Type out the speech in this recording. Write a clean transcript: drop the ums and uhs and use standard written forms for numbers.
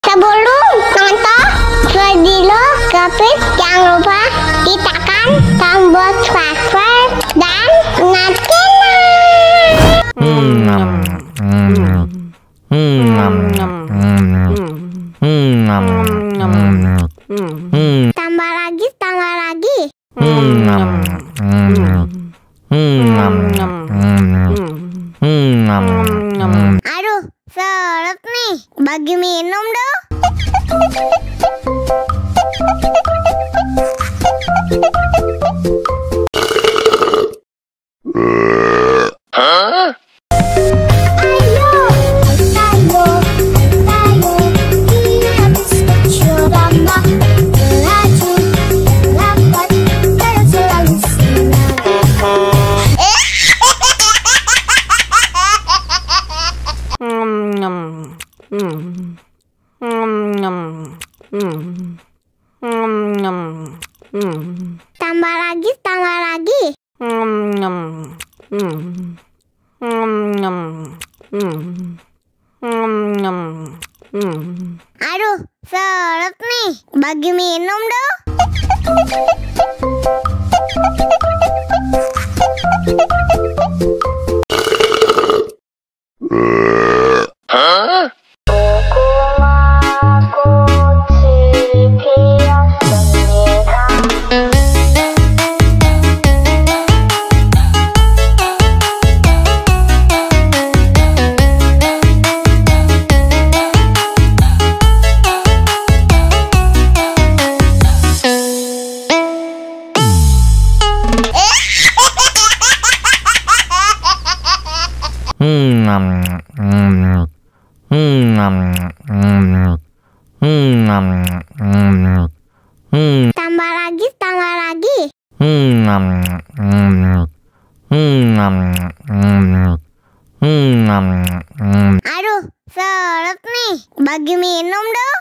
Sebelum nonton video Gapit, jangan lupa tekan tombol subscribe dan nyalakan. Tambah lagi. Aduh, seret nih. Bagi minum dong. Tambah lagi. Aduh, seret nih. Bagi minum dong. Tambah lagi. Aduh, seret nih. Bagi minum dong.